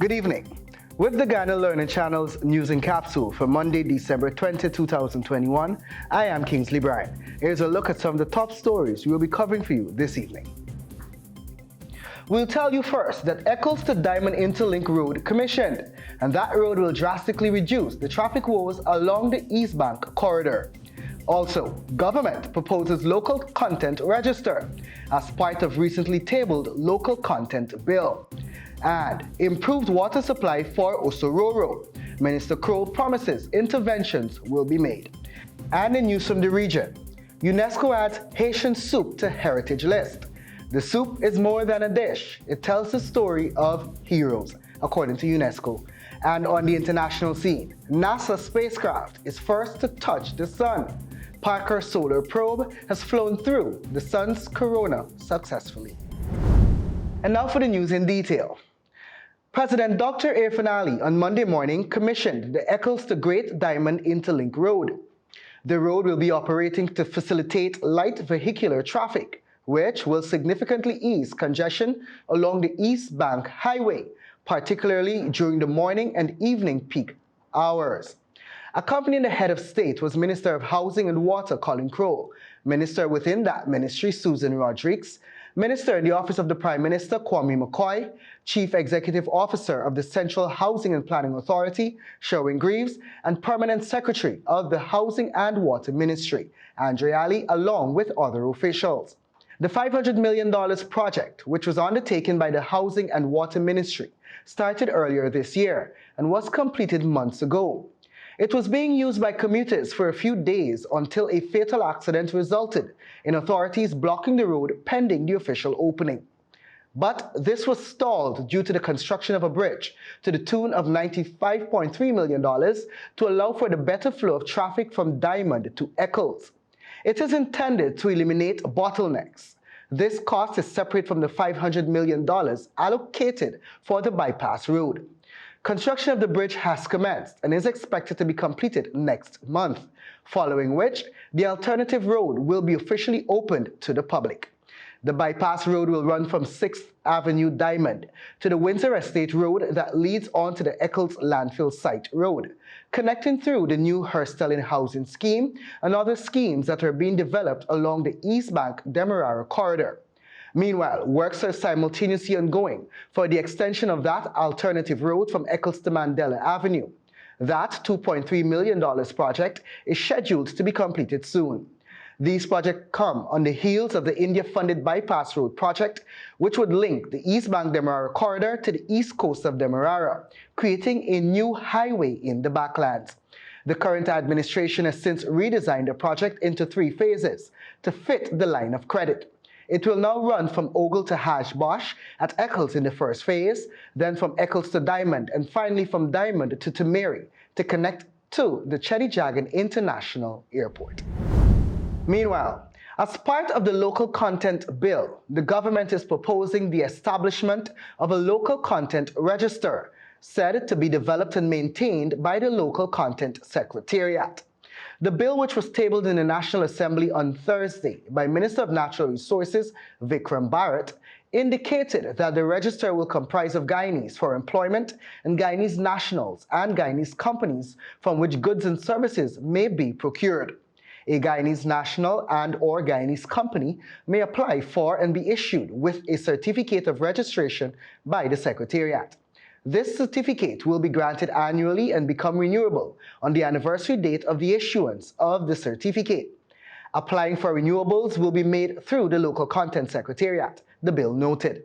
Good evening. With the Ghana Learning Channel's News in Capsule for Monday, December 20, 2021, I am Kingsley Bryan. Here's a look at some of the top stories we will be covering for you this evening. We'll tell you first that Eccles to Diamond Interlink Road commissioned, and that road will drastically reduce the traffic woes along the East Bank corridor. Also, government proposes local content register as part of recently tabled local content bill. And improved water supply for Osororo. Minister Kroll promises interventions will be made. And in news from the region, UNESCO adds Haitian soup to heritage list. The soup is more than a dish. It tells the story of heroes, according to UNESCO. And on the international scene, NASA spacecraft is first to touch the sun. Parker solar probe has flown through the sun's corona successfully. And now for the news in detail. President Dr. Irfan Ali on Monday morning commissioned the Eccles to Great Diamond Interlink Road. The road will be operating to facilitate light vehicular traffic, which will significantly ease congestion along the East Bank Highway, particularly during the morning and evening peak hours. Accompanying the head of state was Minister of Housing and Water Colin Kroll, Minister within that ministry Susan Rodriguez, Minister in the Office of the Prime Minister Kwame McCoy, Chief Executive Officer of the Central Housing and Planning Authority Sherwin Greaves, and Permanent Secretary of the Housing and Water Ministry Andre Ali, along with other officials. The $500 million project, which was undertaken by the Housing and Water Ministry, started earlier this year and was completed months ago. It was being used by commuters for a few days until a fatal accident resulted in authorities blocking the road pending the official opening. But this was stalled due to the construction of a bridge to the tune of $95.3 million to allow for the better flow of traffic from Diamond to Eccles. It is intended to eliminate bottlenecks. This cost is separate from the $500 million allocated for the bypass road. Construction of the bridge has commenced and is expected to be completed next month, following which the alternative road will be officially opened to the public. The bypass road will run from 6th Avenue Diamond to the Windsor Estate Road that leads on to the Eccles Landfill Site Road, connecting through the new Herstelling Housing Scheme and other schemes that are being developed along the East Bank Demerara corridor. Meanwhile, works are simultaneously ongoing for the extension of that alternative road from Eccles to Mandela Avenue. That $2.3 million project is scheduled to be completed soon. These projects come on the heels of the India-funded bypass road project, which would link the East Bank Demerara corridor to the east coast of Demerara, creating a new highway in the backlands. The current administration has since redesigned the project into 3 phases to fit the line of credit. It will now run from Ogle to Hajbosh at Eccles in the first phase, then from Eccles to Diamond, and finally from Diamond to Temeri to connect to the Chedijagan International Airport. Meanwhile, as part of the local content bill, the government is proposing the establishment of a local content register, said to be developed and maintained by the Local Content Secretariat. The bill, which was tabled in the National Assembly on Thursday by Minister of Natural Resources Vikram Bharat, indicated that the register will comprise of Guyanese for employment and Guyanese nationals and Guyanese companies from which goods and services may be procured. A Guyanese national and/or Guyanese company may apply for and be issued with a certificate of registration by the Secretariat. This certificate will be granted annually and become renewable on the anniversary date of the issuance of the certificate. Applying for renewables will be made through the Local Content Secretariat, the bill noted.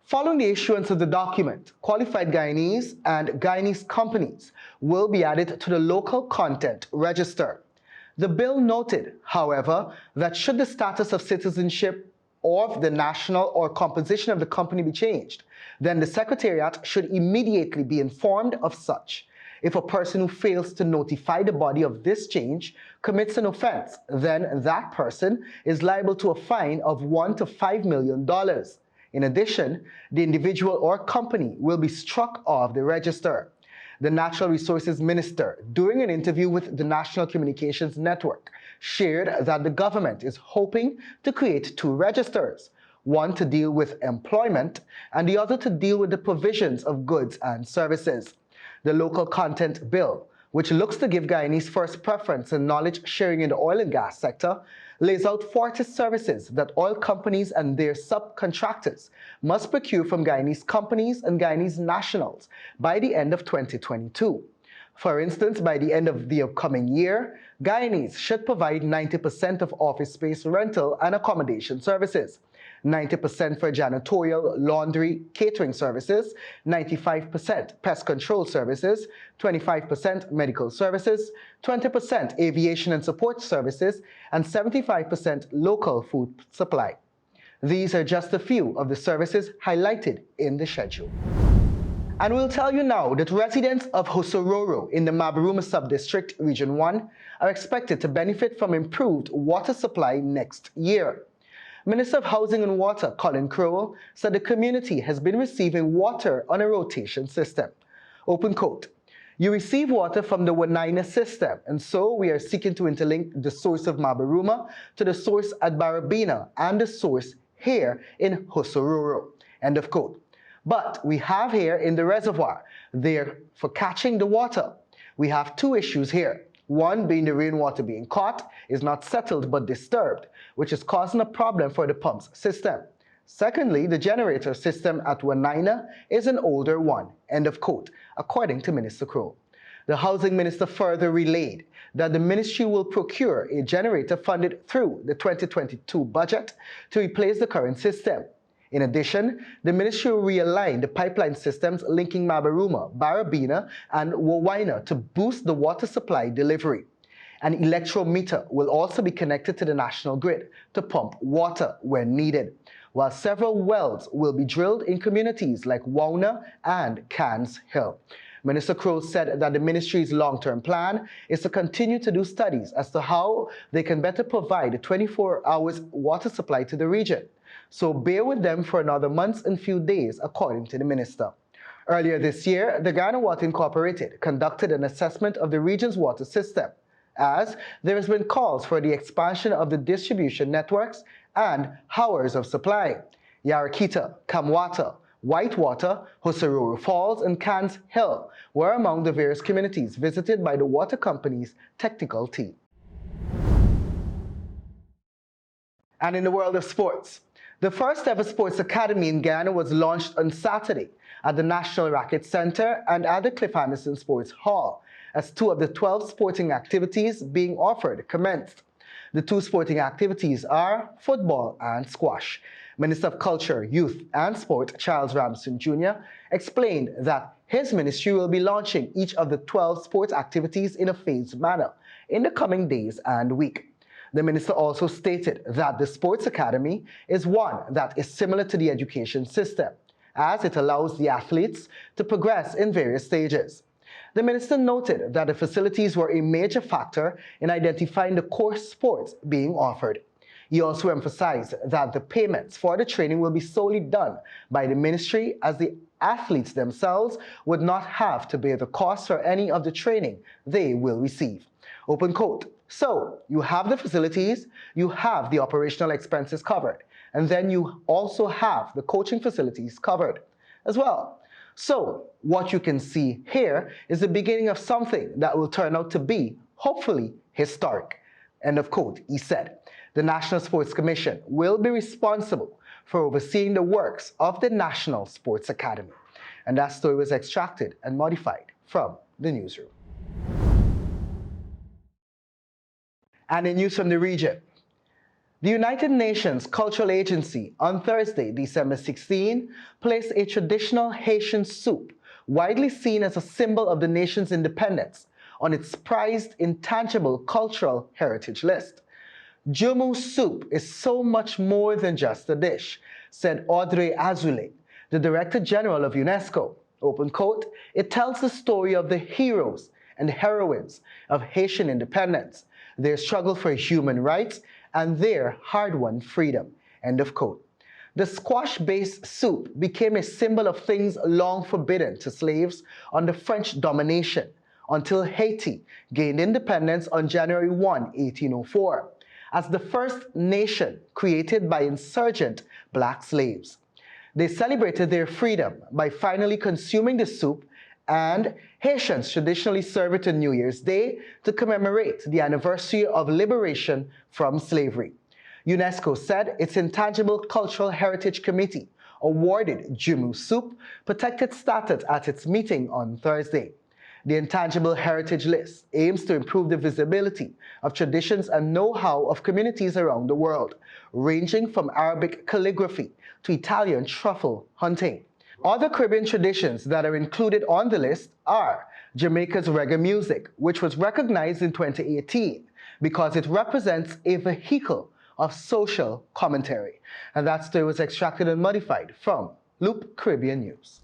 Following the issuance of the document, qualified Guyanese and Guyanese companies will be added to the Local Content Register. The bill noted, however, that should the status of citizenship of the national or composition of the company be changed, then the Secretariat should immediately be informed of such. If a person who fails to notify the body of this change commits an offense, then that person is liable to a fine of $1 to $5 million. In addition, the individual or company will be struck off the register. The Natural Resources Minister, during an interview with the National Communications Network, shared that the government is hoping to create 2 registers, one to deal with employment and the other to deal with the provisions of goods and services. The Local Content Bill, which looks to give Guyanese first preference in knowledge sharing in the oil and gas sector, lays out 40 services that oil companies and their subcontractors must procure from Guyanese companies and Guyanese nationals by the end of 2022. For instance, by the end of the upcoming year, Guyanese should provide 90% of office space rental and accommodation services, 90% for janitorial, laundry, catering services, 95% pest control services, 25% medical services, 20% aviation and support services, and 75% local food supply. These are just a few of the services highlighted in the schedule. And we'll tell you now that residents of Hosororo in the Mabaruma Subdistrict, Region 1, are expected to benefit from improved water supply next year. Minister of Housing and Water, Colin Crowell, said the community has been receiving water on a rotation system. Open quote, "You receive water from the Wanaina system, and so we are seeking to interlink the source of Mabaruma to the source at Barabina and the source here in Hosororo." End of quote. But we have here in the reservoir, there for catching the water. We have two issues here. One being the rainwater being caught is not settled but disturbed, which is causing a problem for the pumps system. Secondly, the generator system at Wanaina is an older one, end of quote, according to Minister Crow. The Housing Minister further relayed that the ministry will procure a generator funded through the 2022 budget to replace the current system. In addition, the ministry will realign the pipeline systems linking Mabaruma, Barabina, and Wawaina to boost the water supply delivery. An electrometer will also be connected to the national grid to pump water when needed, while several wells will be drilled in communities like Wauna and Cans Hill. Minister Crow said that the ministry's long-term plan is to continue to do studies as to how they can better provide a 24 hours water supply to the region. So bear with them for another month and few days, according to the minister. Earlier this year, the Ghana Water Incorporated conducted an assessment of the region's water system, as there has been calls for the expansion of the distribution networks and hours of supply. Yarakita, Kamwata, Whitewater, Hosororo Falls, and Cans Hill were among the various communities visited by the water company's technical team. And in the world of sports, the first ever sports academy in Ghana was launched on Saturday at the National Racquet Center and at the Cliff Anderson Sports Hall, as 2 of the 12 sporting activities being offered commenced. The 2 sporting activities are football and squash. Minister of Culture, Youth and Sport, Charles Ramson Jr., explained that his ministry will be launching each of the 12 sports activities in a phased manner in the coming days and week. The minister also stated that the Sports Academy is one that is similar to the education system, as it allows the athletes to progress in various stages. The minister noted that the facilities were a major factor in identifying the core sports being offered. He also emphasized that the payments for the training will be solely done by the ministry, as the athletes themselves would not have to bear the cost for any of the training they will receive. Open quote. So, you have the facilities, you have the operational expenses covered, and then you also have the coaching facilities covered as well. So, what you can see here is the beginning of something that will turn out to be, hopefully, historic. End of quote, he said. The National Sports Commission will be responsible for overseeing the works of the National Sports Academy. And that story was extracted and modified from the newsroom. And in news from the region, the United Nations Cultural Agency on Thursday, December 16, placed a traditional Haitian soup, widely seen as a symbol of the nation's independence, on its prized intangible cultural heritage list. Jumu soup is so much more than just a dish, said Audrey Azoulay, the Director General of UNESCO. Open quote, it tells the story of the heroes and heroines of Haitian independence, their struggle for human rights, and their hard-won freedom. End of quote. The squash-based soup became a symbol of things long forbidden to slaves under French domination until Haiti gained independence on January 1, 1804. as the first nation created by insurgent black slaves. They celebrated their freedom by finally consuming the soup, and Haitians traditionally serve it on New Year's Day to commemorate the anniversary of liberation from slavery. UNESCO said its Intangible Cultural Heritage Committee awarded Jumu soup protected status at its meeting on Thursday. The Intangible Heritage List aims to improve the visibility of traditions and know-how of communities around the world, ranging from Arabic calligraphy to Italian truffle hunting. Other Caribbean traditions that are included on the list are Jamaica's reggae music, which was recognized in 2018 because it represents a vehicle of social commentary. And that story was extracted and modified from Loop Caribbean News.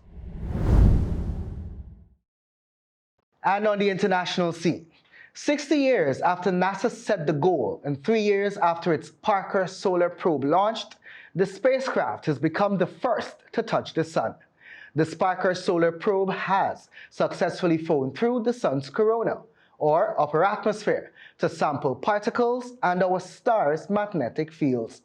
And on the international scene, 60 years after NASA set the goal and 3 years after its Parker solar probe launched, the spacecraft has become the first to touch the sun. The Parker solar probe has successfully flown through the sun's corona, or upper atmosphere, to sample particles and our star's magnetic fields.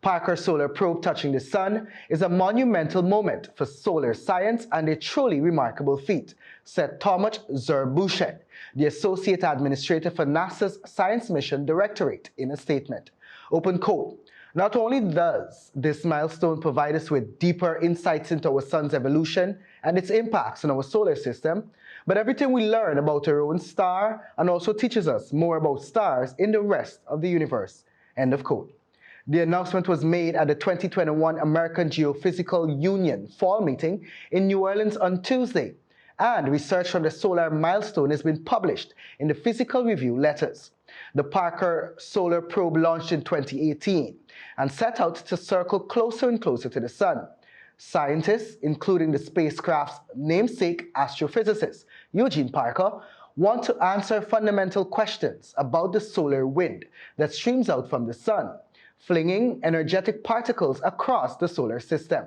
Parker solar probe touching the sun is a monumental moment for solar science and a truly remarkable feat, said Thomas Zurbuchen, the Associate Administrator for NASA's Science Mission Directorate, in a statement. Open quote, "Not only does this milestone provide us with deeper insights into our sun's evolution and its impacts on our solar system, but everything we learn about our own star and also teaches us more about stars in the rest of the universe." End of quote. The announcement was made at the 2021 American Geophysical Union Fall Meeting in New Orleans on Tuesday, and research on the solar milestone has been published in the Physical Review Letters. The Parker Solar Probe launched in 2018 and set out to circle closer and closer to the sun. Scientists, including the spacecraft's namesake astrophysicist, Eugene Parker, want to answer fundamental questions about the solar wind that streams out from the sun, flinging energetic particles across the solar system.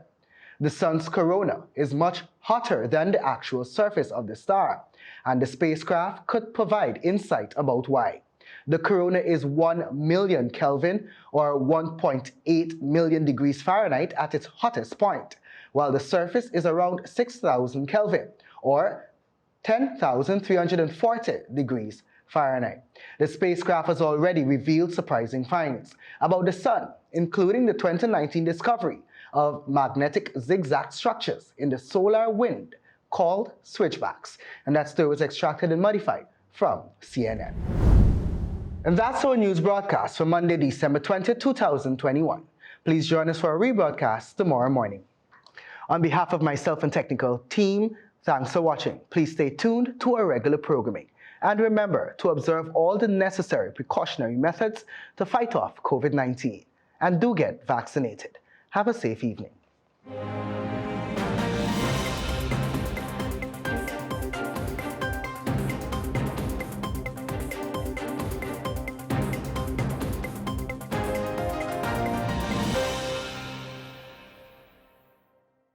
The sun's corona is much hotter than the actual surface of the star, and the spacecraft could provide insight about why. The corona is 1 million Kelvin, or 1.8 million degrees Fahrenheit at its hottest point, while the surface is around 6,000 Kelvin, or 10,340 degrees Fahrenheit. The spacecraft has already revealed surprising findings about the sun, including the 2019 discovery of magnetic zigzag structures in the solar wind called switchbacks. And that story was extracted and modified from CNN. And that's our news broadcast for Monday, December 20, 2021. Please join us for a rebroadcast tomorrow morning. On behalf of myself and technical team, thanks for watching. Please stay tuned to our regular programming. And remember to observe all the necessary precautionary methods to fight off COVID-19. And do get vaccinated. Have a safe evening.